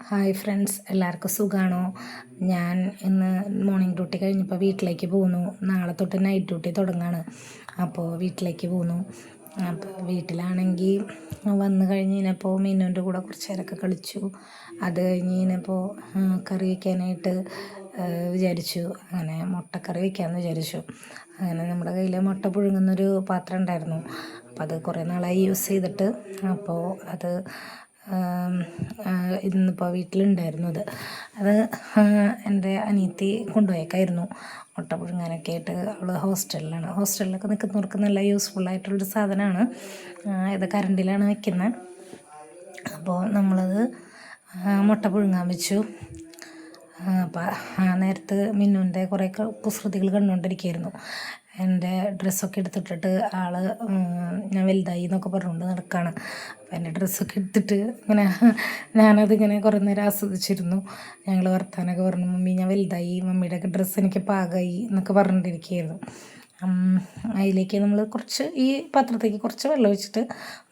Hi friends, എല്ലാവർക്കും സുഖമാണോ? ഞാൻ ഇന്ന് മോർണിംഗ് ഡ്യൂട്ടി കഴിഞ്ഞപ്പോൾ വീട്ടിലേക്ക് പോന്നു. നാളെ തൊട്ട് നൈറ്റ് ഡ്യൂട്ടി തുടങ്ങുകയാണ്. അപ്പോൾ വീട്ടിലേക്ക് പോന്നു. അപ്പോൾ വീട്ടിലാണെങ്കിൽ വന്നു കഴിഞ്ഞപ്പോൾ മീനുൻ്റെ കൂടെ കുറച്ച് നേരമൊക്കെ കളിച്ചു. അത് കഴിഞ്ഞപ്പോൾ കറി വയ്ക്കാനായിട്ട് വിചാരിച്ചു. അങ്ങനെ മുട്ടക്കറി വയ്ക്കാമെന്ന് വിചാരിച്ചു. അങ്ങനെ നമ്മുടെ കയ്യിൽ മുട്ട പുഴുങ്ങുന്നൊരു പാത്രം ഉണ്ടായിരുന്നു. അപ്പോൾ അത് കുറേ നാളായി യൂസ് ചെയ്തിട്ട്. അപ്പോൾ അത് ഇന്നിപ്പോൾ വീട്ടിലുണ്ടായിരുന്നു. അത് എൻ്റെ അനിയത്തി കൊണ്ടുപോയേക്കായിരുന്നു മുട്ട പുഴുങ്ങാനൊക്കെ ആയിട്ട്. അവൾ ഹോസ്റ്റലിലൊക്കെ നിൽക്കുന്നവർക്ക് നല്ല യൂസ്ഫുള്ളായിട്ടുള്ളൊരു സാധനമാണ്. ഇത് കറണ്ടിലാണ് വയ്ക്കുന്നത്. അപ്പോൾ നമ്മളത് മുട്ട പുഴുങ്ങാൻ വെച്ചു. അപ്പം ആ നേരത്ത് മിന്നുൻ്റെ കുറേ കുസൃതികൾ കണ്ടുകൊണ്ടിരിക്കുകയായിരുന്നു. എൻ്റെ ഡ്രസ്സൊക്കെ എടുത്തിട്ടിട്ട് ആൾ ഞാൻ വലുതായി എന്നൊക്കെ പറഞ്ഞുകൊണ്ട് നടക്കുകയാണ്. അപ്പം എൻ്റെ ഡ്രസ്സൊക്കെ എടുത്തിട്ട് ഇങ്ങനെ ഞാനതിങ്ങനെ കുറേ നേരം ആസ്വദിച്ചിരുന്നു. ഞങ്ങൾ വർത്താനമൊക്കെ പറഞ്ഞു, മമ്മി ഞാൻ വലുതായി, മമ്മിയുടെയൊക്കെ ഡ്രസ്സ് എനിക്ക് പാകമായി എന്നൊക്കെ പറഞ്ഞിട്ടിരിക്കുകയായിരുന്നു. അതിലേക്ക് നമ്മൾ ഈ പാത്രത്തേക്ക് കുറച്ച് വെള്ളം ഒഴിച്ചിട്ട്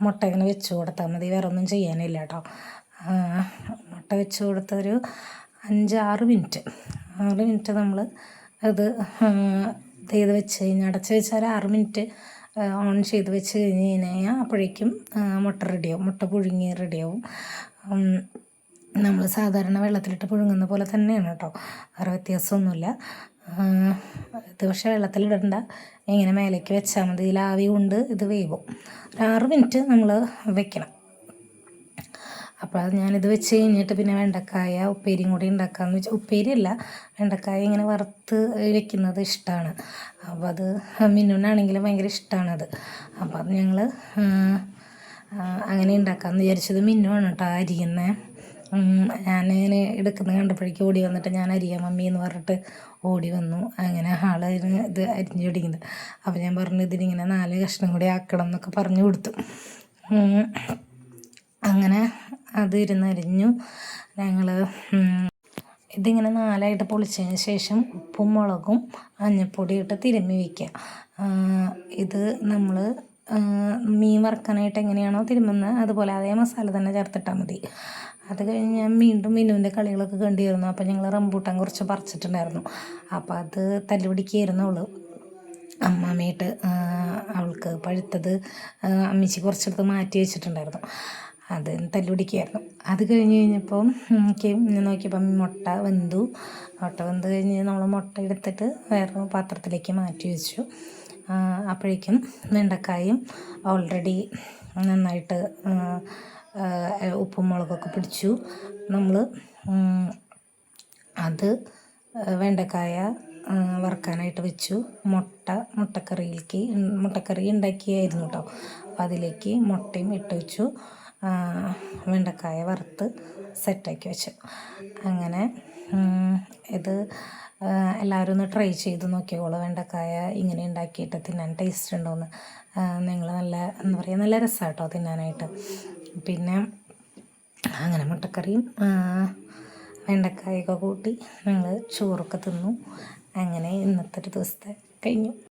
മുട്ട ഇങ്ങനെ വെച്ച് കൊടുത്താൽ മതി. വേറെ ഒന്നും ചെയ്യാനില്ല കേട്ടോ. മുട്ട വെച്ച് കൊടുത്തൊരു 5-6 മിനിറ്റ് നമ്മൾ അത് ചെയ്ത് വെച്ച് കഴിഞ്ഞാൽ അടച്ച് വെച്ചാൽ 6 മിനിറ്റ് ഓൺ ചെയ്ത് വെച്ച് കഴിഞ്ഞാൽ അപ്പോഴേക്കും മുട്ട റെഡിയാവും. മുട്ട പുഴുങ്ങി റെഡിയാവും. നമ്മൾ സാധാരണ വെള്ളത്തിലിട്ട് പുഴുങ്ങുന്ന പോലെ തന്നെയാണ് കേട്ടോ, വേറെ വ്യത്യാസമൊന്നുമില്ല. ഇത് പക്ഷേ വെള്ളത്തിലിടണ്ട, ഇങ്ങനെ മേലേക്ക് വെച്ചാൽ മതി. ആവി കൊണ്ട് ഇത് വേവും. ഒരു 6 മിനിറ്റ് നമ്മൾ വെക്കണം. അപ്പോൾ അത് ഞാനിത് വെച്ച് കഴിഞ്ഞിട്ട് പിന്നെ വെണ്ടക്കായ ഉപ്പേരിയും കൂടി ഉണ്ടാക്കാമെന്ന് വെച്ചാൽ, ഉപ്പേരിയല്ല, വെണ്ടക്കായ ഇങ്ങനെ വറുത്ത് വെക്കുന്നത് ഇഷ്ടമാണ്. അപ്പോൾ അത് മിന്നുനാണെങ്കിലും ഭയങ്കര ഇഷ്ടമാണത്. അപ്പോൾ അത് ഞങ്ങൾ അങ്ങനെ ഉണ്ടാക്കാമെന്ന് വിചാരിച്ചത്. മിന്നുവാണ് കേട്ടോ അരിയുന്നത്. ഞാനിങ്ങനെ എടുക്കുന്നത് കണ്ടപ്പോഴേക്കും ഓടി വന്നിട്ട് ഞാൻ അരിയാം മമ്മി എന്ന് പറഞ്ഞിട്ട് ഓടി വന്നു. അങ്ങനെ ആളതിന് ഇത് അരിഞ്ഞു പിടിക്കുന്നത്. അപ്പോൾ ഞാൻ പറഞ്ഞു ഇതിനിങ്ങനെ 4 കഷ്ണം കൂടി ആക്കണം എന്നൊക്കെ പറഞ്ഞു കൊടുത്തു. അങ്ങനെ അത് അരിഞ്ഞു. ഞങ്ങൾ ഇതിങ്ങനെ 4ആയിട്ട് പൊളിച്ചതിന് ശേഷം ഉപ്പും മുളകും മഞ്ഞൾപ്പൊടി ഇട്ട് തിരുമ്മി വയ്ക്കുക. ഇത് നമ്മൾ മീൻ വറുക്കാനായിട്ട് എങ്ങനെയാണോ തിരുമ്മുന്നത് അതുപോലെ അതേ മസാല തന്നെ ചേർത്തിട്ടാൽ മതി. അത് കഴിഞ്ഞ് ഞാൻ വീണ്ടും മിന്നുവിൻ്റെ കളികളൊക്കെ കണ്ടിരുന്നു. അപ്പോൾ ഞങ്ങൾ റംബൂട്ടാൻ കുറച്ച് പറിച്ചിട്ടുണ്ടായിരുന്നു. അപ്പോൾ അത് തല്ലുപിടിക്കുകയായിരുന്നു അവൾ അമ്മാമ്മയായിട്ട്. അവൾക്ക് പഴുത്തത് അമ്മച്ചി കുറച്ചെടുത്ത് മാറ്റി വെച്ചിട്ടുണ്ടായിരുന്നു. അത് തല്ലുപിടിക്കുകയായിരുന്നു. അത് കഴിഞ്ഞപ്പോൾ എനിക്ക് നോക്കിയപ്പം മുട്ട വെന്ത് കഴിഞ്ഞ് നമ്മൾ മുട്ട എടുത്തിട്ട് വേറെ പാത്രത്തിലേക്ക് മാറ്റി വെച്ചു. അപ്പോഴേക്കും വെണ്ടക്കായും ഓൾറെഡി നന്നായിട്ട് ഉപ്പും മുളകൊക്കെ പിടിച്ചു. നമ്മൾ അത് വെണ്ടക്കായ വറുക്കാനായിട്ട് വെച്ചു. മുട്ടക്കറി ഉണ്ടാക്കിയായിരുന്നു കേട്ടോ. അപ്പോൾ അതിലേക്ക് മുട്ടയും ഇട്ട് വെച്ചു. വെണ്ടക്കായ വറുത്ത് സെറ്റാക്കി വെച്ചു. അങ്ങനെ ഇത് എല്ലാവരും ഒന്ന് ട്രൈ ചെയ്ത് നോക്കിയോളൂ. വെണ്ടക്കായ ഇങ്ങനെ ഉണ്ടാക്കിയിട്ട് തിന്നാൻ ടേസ്റ്റ് ഉണ്ടോയെന്ന്. നിങ്ങൾ എന്താ പറയുക, നല്ല രസമാണ് കേട്ടോ തിന്നാനായിട്ട്. പിന്നെ അങ്ങനെ മുട്ടക്കറിയും വെണ്ടക്കായൊക്കെ കൂട്ടി ഞങ്ങൾ ചോറൊക്കെ തിന്നു. അങ്ങനെ ഇന്നത്തെ ഒരു ദിവസത്തെ കഴിഞ്ഞു.